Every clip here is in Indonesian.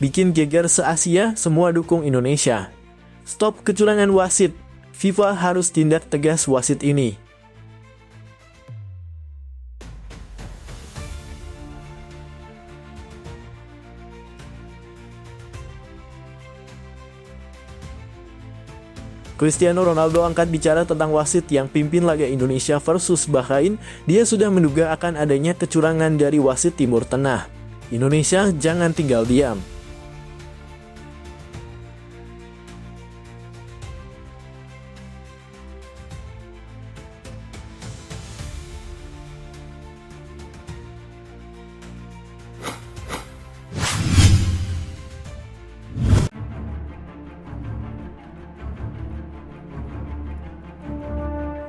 Bikin geger se-Asia, semua dukung Indonesia. Stop kecurangan wasit. FIFA harus tindak tegas wasit ini. Cristiano Ronaldo angkat bicara tentang wasit yang pimpin laga Indonesia versus Bahrain. Dia sudah menduga akan adanya kecurangan dari wasit Timur Tengah. Indonesia jangan tinggal diam.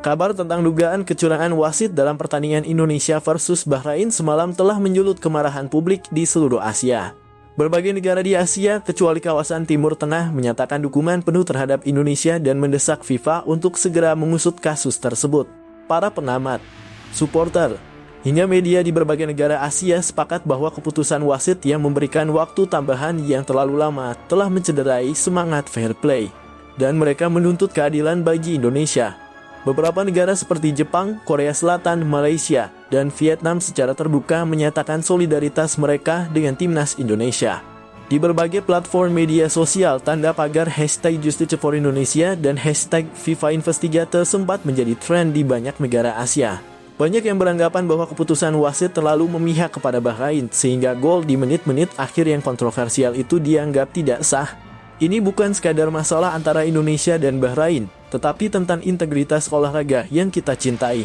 Kabar tentang dugaan kecurangan wasit dalam pertandingan Indonesia versus Bahrain semalam telah menyulut kemarahan publik di seluruh Asia. Berbagai negara di Asia, kecuali kawasan Timur Tengah, menyatakan dukungan penuh terhadap Indonesia dan mendesak FIFA untuk segera mengusut kasus tersebut. Para pengamat, supporter, hingga media di berbagai negara Asia sepakat bahwa keputusan wasit yang memberikan waktu tambahan yang terlalu lama telah mencederai semangat fair play, dan mereka menuntut keadilan bagi Indonesia. Beberapa negara seperti Jepang, Korea Selatan, Malaysia, dan Vietnam secara terbuka menyatakan solidaritas mereka dengan timnas Indonesia. Di berbagai platform media sosial, tanda pagar #JusticeForIndonesia dan #FIFA Investigator sempat menjadi tren di banyak negara Asia. Banyak yang beranggapan bahwa keputusan wasit terlalu memihak kepada Bahrain, sehingga gol di menit-menit akhir yang kontroversial itu dianggap tidak sah. Ini bukan sekadar masalah antara Indonesia dan Bahrain, tetapi tentang integritas olahraga yang kita cintai.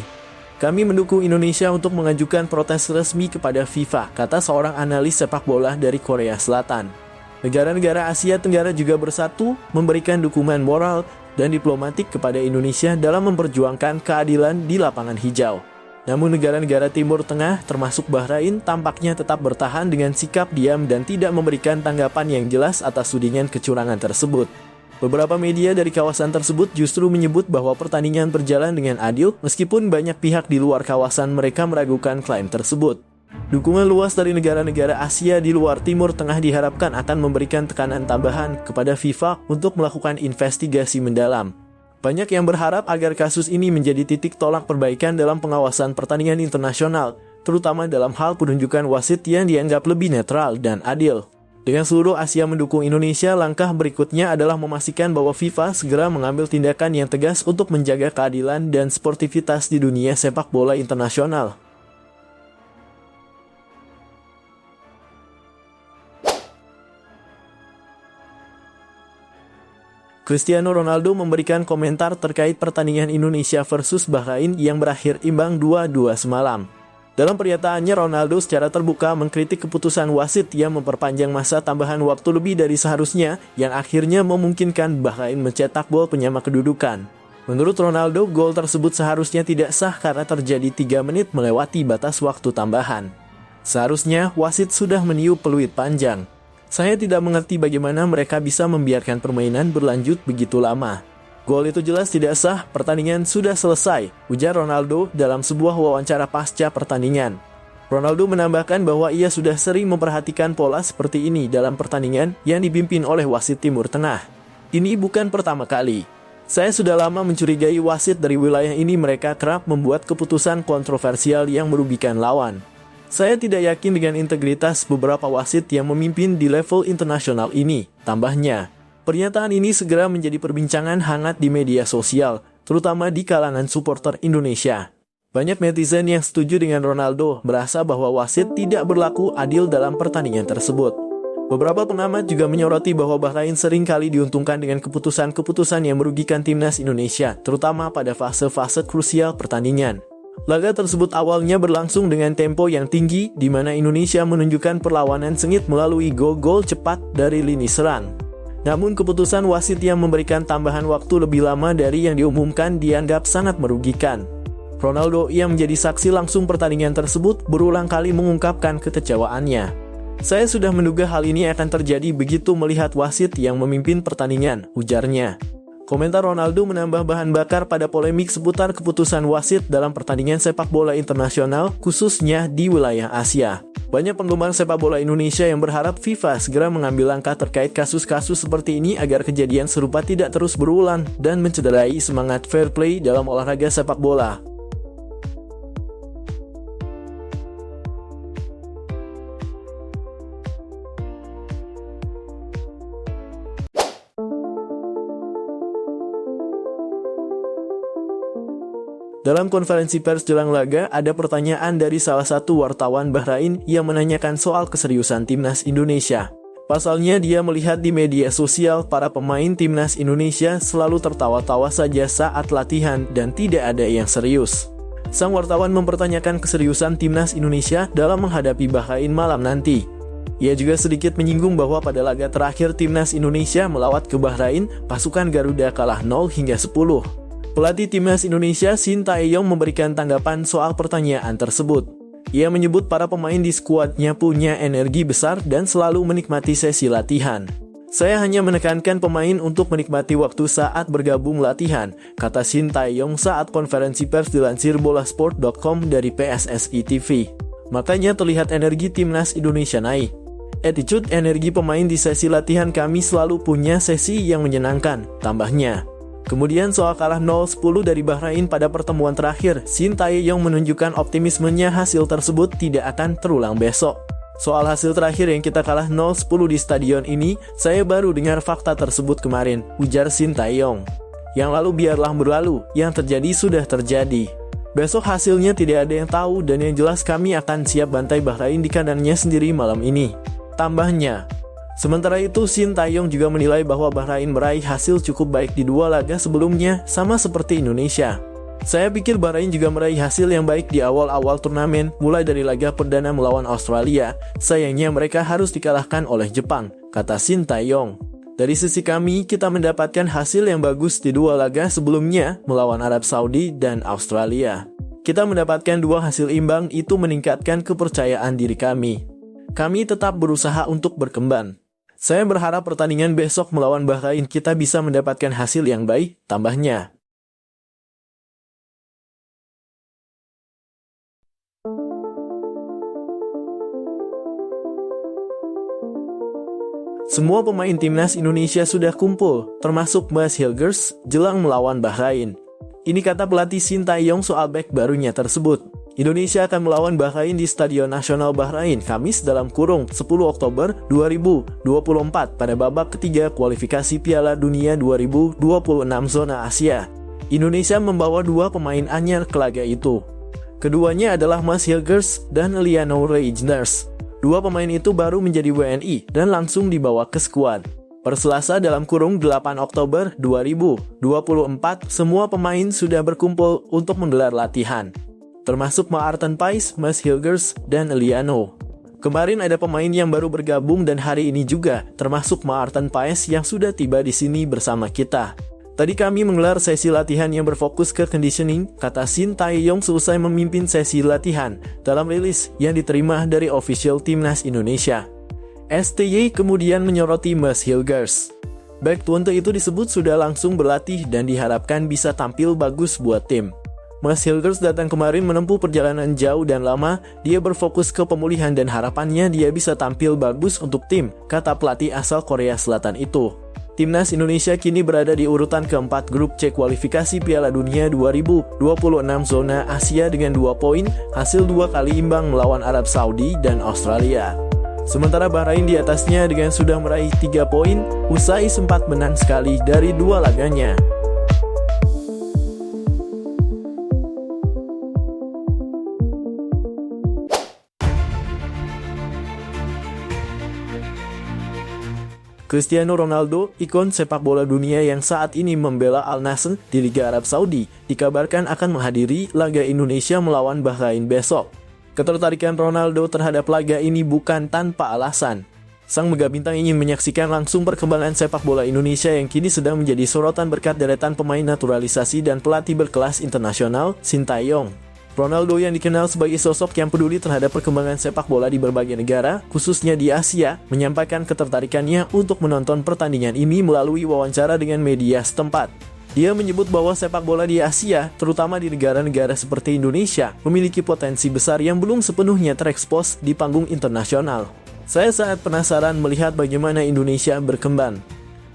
Kami mendukung Indonesia untuk mengajukan protes resmi kepada FIFA, kata seorang analis sepak bola dari Korea Selatan. Negara-negara Asia Tenggara juga bersatu memberikan dukungan moral dan diplomatik kepada Indonesia dalam memperjuangkan keadilan di lapangan hijau. Namun negara-negara Timur Tengah termasuk Bahrain tampaknya tetap bertahan dengan sikap diam dan tidak memberikan tanggapan yang jelas atas tudingan kecurangan tersebut. Beberapa media dari kawasan tersebut justru menyebut bahwa pertandingan berjalan dengan adil meskipun banyak pihak di luar kawasan mereka meragukan klaim tersebut. Dukungan luas dari negara-negara Asia di luar Timur Tengah diharapkan akan memberikan tekanan tambahan kepada FIFA untuk melakukan investigasi mendalam. Banyak yang berharap agar kasus ini menjadi titik tolak perbaikan dalam pengawasan pertandingan internasional, terutama dalam hal penunjukan wasit yang dianggap lebih netral dan adil. Dengan seluruh Asia mendukung Indonesia, langkah berikutnya adalah memastikan bahwa FIFA segera mengambil tindakan yang tegas untuk menjaga keadilan dan sportivitas di dunia sepak bola internasional. Cristiano Ronaldo memberikan komentar terkait pertandingan Indonesia versus Bahrain yang berakhir imbang 2-2 semalam. Dalam pernyataannya, Ronaldo secara terbuka mengkritik keputusan wasit yang memperpanjang masa tambahan waktu lebih dari seharusnya yang akhirnya memungkinkan Bahrain mencetak gol penyama kedudukan. Menurut Ronaldo, gol tersebut seharusnya tidak sah karena terjadi 3 menit melewati batas waktu tambahan. Seharusnya wasit sudah meniup peluit panjang. Saya tidak mengerti bagaimana mereka bisa membiarkan permainan berlanjut begitu lama. Gol itu jelas tidak sah, pertandingan sudah selesai, ujar Ronaldo dalam sebuah wawancara pasca pertandingan. Ronaldo menambahkan bahwa ia sudah sering memperhatikan pola seperti ini dalam pertandingan yang dipimpin oleh wasit Timur Tengah. Ini bukan pertama kali. Saya sudah lama mencurigai wasit dari wilayah ini, mereka kerap membuat keputusan kontroversial yang merugikan lawan. Saya tidak yakin dengan integritas beberapa wasit yang memimpin di level internasional ini, tambahnya. Pernyataan ini segera menjadi perbincangan hangat di media sosial, terutama di kalangan supporter Indonesia. Banyak netizen yang setuju dengan Ronaldo merasa bahwa wasit tidak berlaku adil dalam pertandingan tersebut. Beberapa pengamat juga menyoroti bahwa Bahrain sering kali diuntungkan dengan keputusan-keputusan yang merugikan timnas Indonesia, terutama pada fase-fase krusial pertandingan. Laga tersebut awalnya berlangsung dengan tempo yang tinggi, di mana Indonesia menunjukkan perlawanan sengit melalui gol-gol cepat dari lini serang. Namun keputusan wasit yang memberikan tambahan waktu lebih lama dari yang diumumkan dianggap sangat merugikan. Ronaldo yang menjadi saksi langsung pertandingan tersebut berulang kali mengungkapkan kekecewaannya. Saya sudah menduga hal ini akan terjadi begitu melihat wasit yang memimpin pertandingan, ujarnya. Komentar Ronaldo menambah bahan bakar pada polemik seputar keputusan wasit dalam pertandingan sepak bola internasional, khususnya di wilayah Asia. Banyak penggemar sepak bola Indonesia yang berharap FIFA segera mengambil langkah terkait kasus-kasus seperti ini agar kejadian serupa tidak terus berulang dan mencederai semangat fair play dalam olahraga sepak bola. Dalam konferensi pers jelang laga, ada pertanyaan dari salah satu wartawan Bahrain yang menanyakan soal keseriusan timnas Indonesia. Pasalnya dia melihat di media sosial para pemain timnas Indonesia selalu tertawa-tawa saja saat latihan dan tidak ada yang serius. Sang wartawan mempertanyakan keseriusan timnas Indonesia dalam menghadapi Bahrain malam nanti. Ia juga sedikit menyinggung bahwa pada laga terakhir timnas Indonesia melawat ke Bahrain, pasukan Garuda kalah 0-10. Pelatih timnas Indonesia Shin Tae-yong memberikan tanggapan soal pertanyaan tersebut. Ia menyebut para pemain di skuadnya punya energi besar dan selalu menikmati sesi latihan. Saya hanya menekankan pemain untuk menikmati waktu saat bergabung latihan, kata Shin Tae-yong saat konferensi pers dilansir bolasport.com dari PSSI TV. Makanya terlihat energi timnas Indonesia naik. Attitude energi pemain di sesi latihan kami selalu punya sesi yang menyenangkan, tambahnya. Kemudian soal kalah 0-10 dari Bahrain pada pertemuan terakhir, Shin Tae-yong menunjukkan optimismenya hasil tersebut tidak akan terulang besok. Soal hasil terakhir yang kita kalah 0-10 di stadion ini, saya baru dengar fakta tersebut kemarin, ujar Shin Tae-yong. Yang lalu biarlah berlalu, yang terjadi sudah terjadi. Besok hasilnya tidak ada yang tahu dan yang jelas kami akan siap bantai Bahrain di kandangnya sendiri malam ini, tambahnya. Sementara itu, Shin Tae-yong juga menilai bahwa Bahrain meraih hasil cukup baik di dua laga sebelumnya, sama seperti Indonesia. Saya pikir Bahrain juga meraih hasil yang baik di awal-awal turnamen, mulai dari laga perdana melawan Australia. Sayangnya mereka harus dikalahkan oleh Jepang, kata Shin Tae-yong. Dari sisi kami, kita mendapatkan hasil yang bagus di dua laga sebelumnya, melawan Arab Saudi dan Australia. Kita mendapatkan dua hasil imbang, itu meningkatkan kepercayaan diri kami. Kami tetap berusaha untuk berkembang. Saya berharap pertandingan besok melawan Bahrain kita bisa mendapatkan hasil yang baik, tambahnya. Semua pemain timnas Indonesia sudah kumpul, termasuk Mas Hilgers, jelang melawan Bahrain. Ini kata pelatih Shin Tae-yong soal bek barunya tersebut. Indonesia akan melawan Bahrain di Stadion Nasional Bahrain Kamis (10 Oktober 2024 pada babak ketiga kualifikasi Piala Dunia 2026 zona Asia. Indonesia membawa dua pemain anyar ke laga itu. Keduanya adalah Mas Hilgers dan Liano Reijnders. Dua pemain itu baru menjadi WNI dan langsung dibawa ke skuad. Per Selasa (8 Oktober 2024, semua pemain sudah berkumpul untuk menggelar latihan, termasuk Maarten Paes, Mas Hilgers, dan Liano. Kemarin ada pemain yang baru bergabung dan hari ini juga, termasuk Maarten Paes yang sudah tiba di sini bersama kita. Tadi kami menggelar sesi latihan yang berfokus ke conditioning, kata Shin Tae-yong selesai memimpin sesi latihan, dalam rilis yang diterima dari official Timnas Indonesia. STY kemudian menyoroti Mas Hilgers. Bek Twente itu disebut sudah langsung berlatih dan diharapkan bisa tampil bagus buat tim. Mas Hilgers datang kemarin menempuh perjalanan jauh dan lama, dia berfokus ke pemulihan dan harapannya dia bisa tampil bagus untuk tim, kata pelatih asal Korea Selatan itu. Timnas Indonesia kini berada di urutan keempat grup C kualifikasi Piala Dunia 2026 zona Asia dengan 2 poin, hasil 2 kali imbang melawan Arab Saudi dan Australia. Sementara Bahrain di atasnya dengan sudah meraih 3 poin, usai sempat menang sekali dari 2 laganya. Cristiano Ronaldo, ikon sepak bola dunia yang saat ini membela Al Nassr di Liga Arab Saudi, dikabarkan akan menghadiri laga Indonesia melawan Bahrain besok. Ketertarikan Ronaldo terhadap laga ini bukan tanpa alasan. Sang megabintang ingin menyaksikan langsung perkembangan sepak bola Indonesia yang kini sedang menjadi sorotan berkat deretan pemain naturalisasi dan pelatih berkelas internasional, Shin Tae-yong. Ronaldo yang dikenal sebagai sosok yang peduli terhadap perkembangan sepak bola di berbagai negara, khususnya di Asia, menyampaikan ketertarikannya untuk menonton pertandingan ini melalui wawancara dengan media setempat. Dia menyebut bahwa sepak bola di Asia, terutama di negara-negara seperti Indonesia, memiliki potensi besar yang belum sepenuhnya terekspos di panggung internasional. Saya sangat penasaran melihat bagaimana Indonesia berkembang.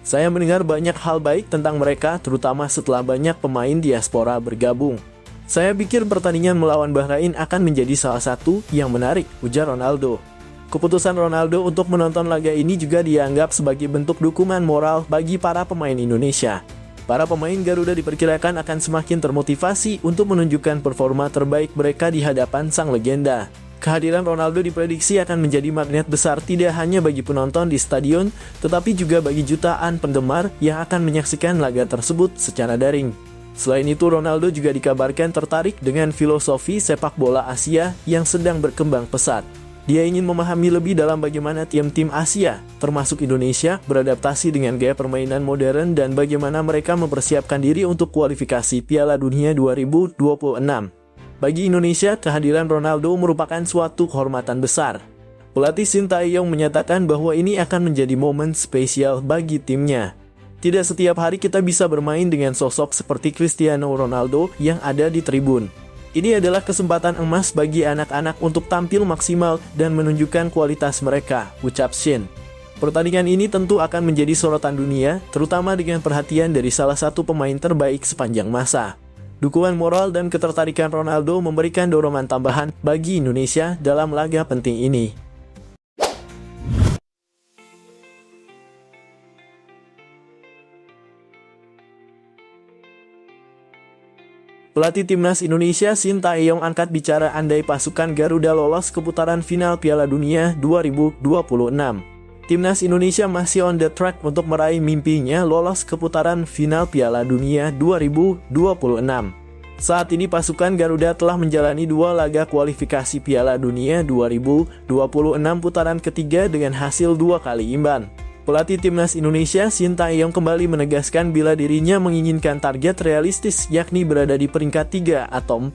Saya mendengar banyak hal baik tentang mereka, terutama setelah banyak pemain diaspora bergabung. Saya pikir pertandingan melawan Bahrain akan menjadi salah satu yang menarik, ujar Ronaldo. Keputusan Ronaldo untuk menonton laga ini juga dianggap sebagai bentuk dukungan moral bagi para pemain Indonesia. Para pemain Garuda diperkirakan akan semakin termotivasi untuk menunjukkan performa terbaik mereka di hadapan sang legenda. Kehadiran Ronaldo diprediksi akan menjadi magnet besar tidak hanya bagi penonton di stadion, tetapi juga bagi jutaan penggemar yang akan menyaksikan laga tersebut secara daring. Selain itu, Ronaldo juga dikabarkan tertarik dengan filosofi sepak bola Asia yang sedang berkembang pesat. Dia ingin memahami lebih dalam bagaimana tim-tim Asia, termasuk Indonesia, beradaptasi dengan gaya permainan modern dan bagaimana mereka mempersiapkan diri untuk kualifikasi Piala Dunia 2026. Bagi Indonesia, kehadiran Ronaldo merupakan suatu kehormatan besar. Pelatih Sintayong menyatakan bahwa ini akan menjadi momen spesial bagi timnya. Tidak setiap hari kita bisa bermain dengan sosok seperti Cristiano Ronaldo yang ada di tribun. Ini adalah kesempatan emas bagi anak-anak untuk tampil maksimal dan menunjukkan kualitas mereka, ucap Shin. Pertandingan ini tentu akan menjadi sorotan dunia, terutama dengan perhatian dari salah satu pemain terbaik sepanjang masa. Dukungan moral dan ketertarikan Ronaldo memberikan dorongan tambahan bagi Indonesia dalam laga penting ini. Pelatih Timnas Indonesia Sintayong angkat bicara andai pasukan Garuda lolos ke putaran final Piala Dunia 2026. Timnas Indonesia masih on the track untuk meraih mimpinya lolos ke putaran final Piala Dunia 2026. Saat ini pasukan Garuda telah menjalani 2 laga kualifikasi Piala Dunia 2026 putaran ketiga dengan hasil 2 kali imbang. Pelatih Timnas Indonesia Sintayong kembali menegaskan bila dirinya menginginkan target realistis yakni berada di peringkat 3 atau 4.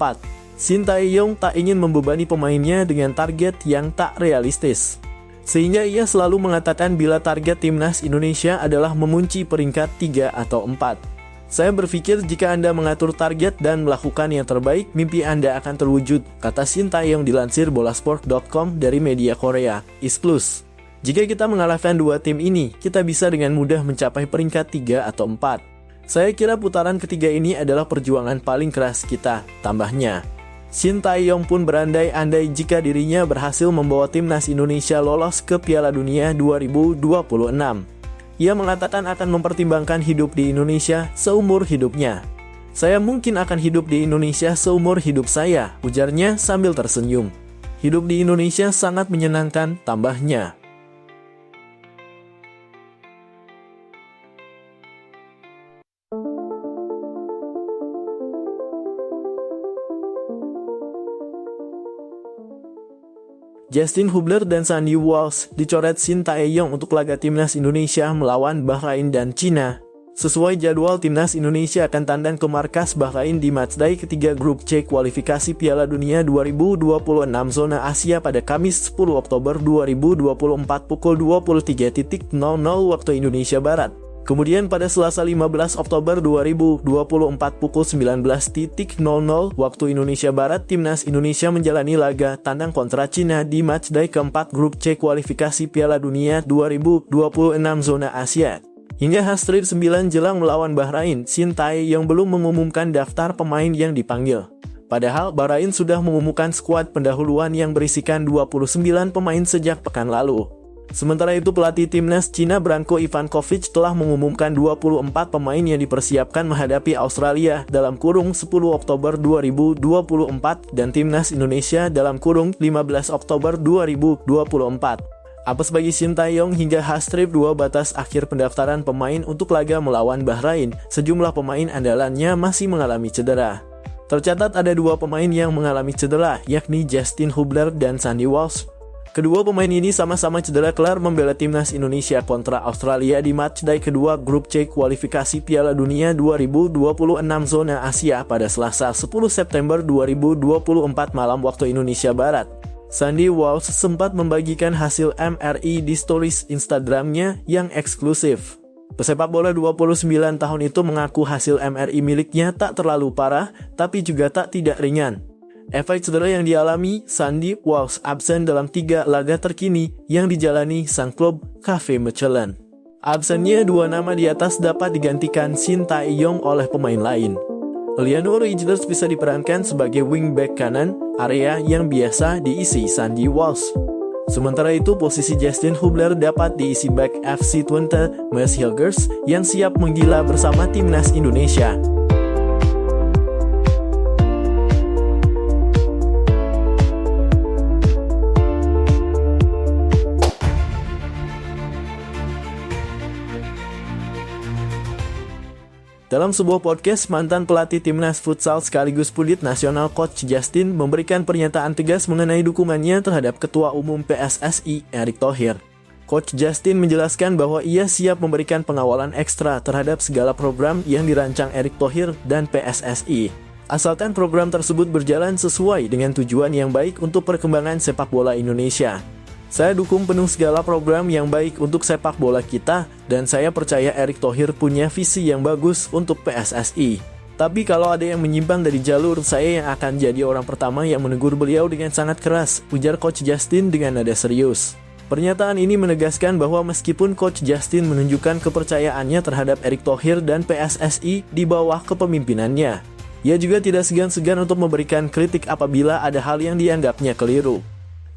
Sintayong tak ingin membebani pemainnya dengan target yang tak realistis. Sehingga ia selalu mengatakan bila target Timnas Indonesia adalah memunci peringkat 3 atau 4. Saya berpikir jika Anda mengatur target dan melakukan yang terbaik, mimpi Anda akan terwujud, kata Sintayong dilansir bolasport.com dari media Korea, Isplus. Jika kita mengalahkan 2 tim ini, kita bisa dengan mudah mencapai peringkat 3 atau 4. Saya kira putaran ketiga ini adalah perjuangan paling keras kita, tambahnya. Sintayong pun berandai-andai jika dirinya berhasil membawa Timnas Indonesia lolos ke Piala Dunia 2026. Ia mengatakan akan mempertimbangkan hidup di Indonesia seumur hidupnya. Saya mungkin akan hidup di Indonesia seumur hidup saya, ujarnya sambil tersenyum. Hidup di Indonesia sangat menyenangkan, tambahnya. Justin Hubler dan Sandy Walsh dicoret Sintayong untuk laga Timnas Indonesia melawan Bahrain dan Cina. Sesuai jadwal, Timnas Indonesia akan tandang ke markas Bahrain di matchday ketiga grup C kualifikasi Piala Dunia 2026 zona Asia pada Kamis 10 Oktober 2024 pukul 23.00 waktu Indonesia Barat. Kemudian pada Selasa 15 Oktober 2024 pukul 19.00 waktu Indonesia Barat, Timnas Indonesia menjalani laga tandang kontra Cina di matchday keempat grup C kualifikasi Piala Dunia 2026 zona Asia. Hingga H-9 jelang melawan Bahrain, Sintayong belum mengumumkan daftar pemain yang dipanggil. Padahal Bahrain sudah mengumumkan skuad pendahuluan yang berisikan 29 pemain sejak pekan lalu. Sementara itu, pelatih Timnas Cina Branko Ivankovic telah mengumumkan 24 pemain yang dipersiapkan menghadapi Australia dalam kurung 10 Oktober 2024 dan Timnas Indonesia dalam kurung 15 Oktober 2024. Apes bagi Sintayong hingga H-2 batas akhir pendaftaran pemain untuk laga melawan Bahrain, sejumlah pemain andalannya masih mengalami cedera. Tercatat ada 2 pemain yang mengalami cedera, yakni Justin Hubler dan Sandy Walsh. Kedua pemain ini sama-sama cedera kelar membela Timnas Indonesia kontra Australia di matchday kedua grup C kualifikasi Piala Dunia 2026 zona Asia pada Selasa 10 September 2024 malam waktu Indonesia Barat. Sandy Walsh sempat membagikan hasil MRI di stories Instagramnya yang eksklusif. Pesepak bola 29 tahun itu mengaku hasil MRI miliknya tak terlalu parah, tapi juga tidak ringan. Efek cedera yang dialami, Sandy Walsh absen dalam 3 laga terkini yang dijalani sang klub KV Mechelen. Absennya 2 nama di atas dapat digantikan Shin Tae-yong oleh pemain lain. Liano Reijnders bisa diperankan sebagai wingback kanan, area yang biasa diisi Sandy Walsh. Sementara itu, posisi Justin Hubler dapat diisi back FC Twente, Mads Hilgers, yang siap menggila bersama timnas Indonesia. Dalam sebuah podcast, mantan pelatih timnas futsal sekaligus pundit nasional Coach Justin memberikan pernyataan tegas mengenai dukungannya terhadap Ketua Umum PSSI, Erick Thohir. Coach Justin menjelaskan bahwa ia siap memberikan pengawalan ekstra terhadap segala program yang dirancang Erick Thohir dan PSSI. Asalkan program tersebut berjalan sesuai dengan tujuan yang baik untuk perkembangan sepak bola Indonesia. Saya dukung penuh segala program yang baik untuk sepak bola kita, dan saya percaya Erick Thohir punya visi yang bagus untuk PSSI. Tapi kalau ada yang menyimpang dari jalur, saya yang akan jadi orang pertama yang menegur beliau dengan sangat keras, ujar Coach Justin dengan nada serius. Pernyataan ini menegaskan bahwa meskipun Coach Justin menunjukkan kepercayaannya terhadap Erick Thohir dan PSSI di bawah kepemimpinannya, ia juga tidak segan-segan untuk memberikan kritik apabila ada hal yang dianggapnya keliru.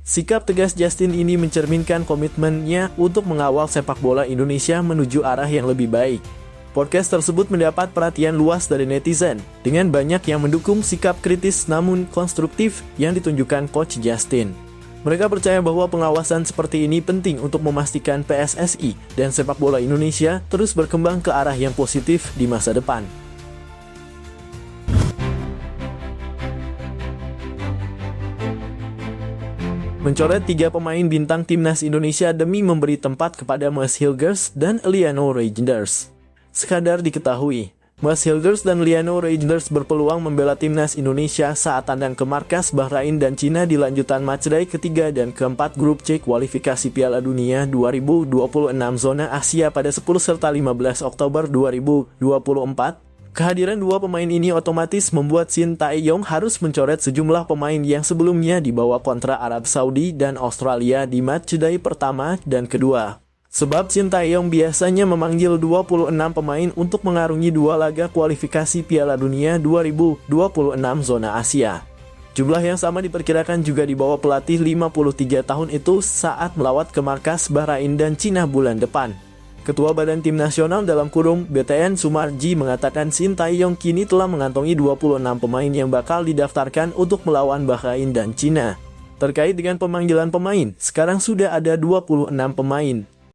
Sikap tegas Justin ini mencerminkan komitmennya untuk mengawal sepak bola Indonesia menuju arah yang lebih baik. Podcast tersebut mendapat perhatian luas dari netizen, dengan banyak yang mendukung sikap kritis namun konstruktif yang ditunjukkan Coach Justin. Mereka percaya bahwa pengawasan seperti ini penting untuk memastikan PSSI dan sepak bola Indonesia terus berkembang ke arah yang positif di masa depan. Mencoret 3 pemain bintang timnas Indonesia demi memberi tempat kepada Mads Hilgers dan Liano Reijnders. Sekadar diketahui, Mads Hilgers dan Liano Reijnders berpeluang membela timnas Indonesia saat tandang ke markas Bahrain dan Cina di lanjutan matchday ketiga dan keempat grup C kualifikasi Piala Dunia 2026 zona Asia pada 10 serta 15 Oktober 2024. Kehadiran 2 pemain ini otomatis membuat Shin Tae-yong harus mencoret sejumlah pemain yang sebelumnya dibawa kontra Arab Saudi dan Australia di matchday pertama dan kedua. Sebab Shin Tae-yong biasanya memanggil 26 pemain untuk mengarungi 2 laga kualifikasi Piala Dunia 2026 zona Asia. Jumlah yang sama diperkirakan juga dibawa pelatih 53 tahun itu saat melawat ke markas Bahrain dan Cina bulan depan. Ketua Badan Tim Nasional (BTN) Sumarji mengatakan Shin Tae-yong kini telah mengantongi 26 pemain yang bakal didaftarkan untuk melawan Bahrain dan Cina. Terkait dengan pemanggilan pemain, sekarang sudah ada 26 pemain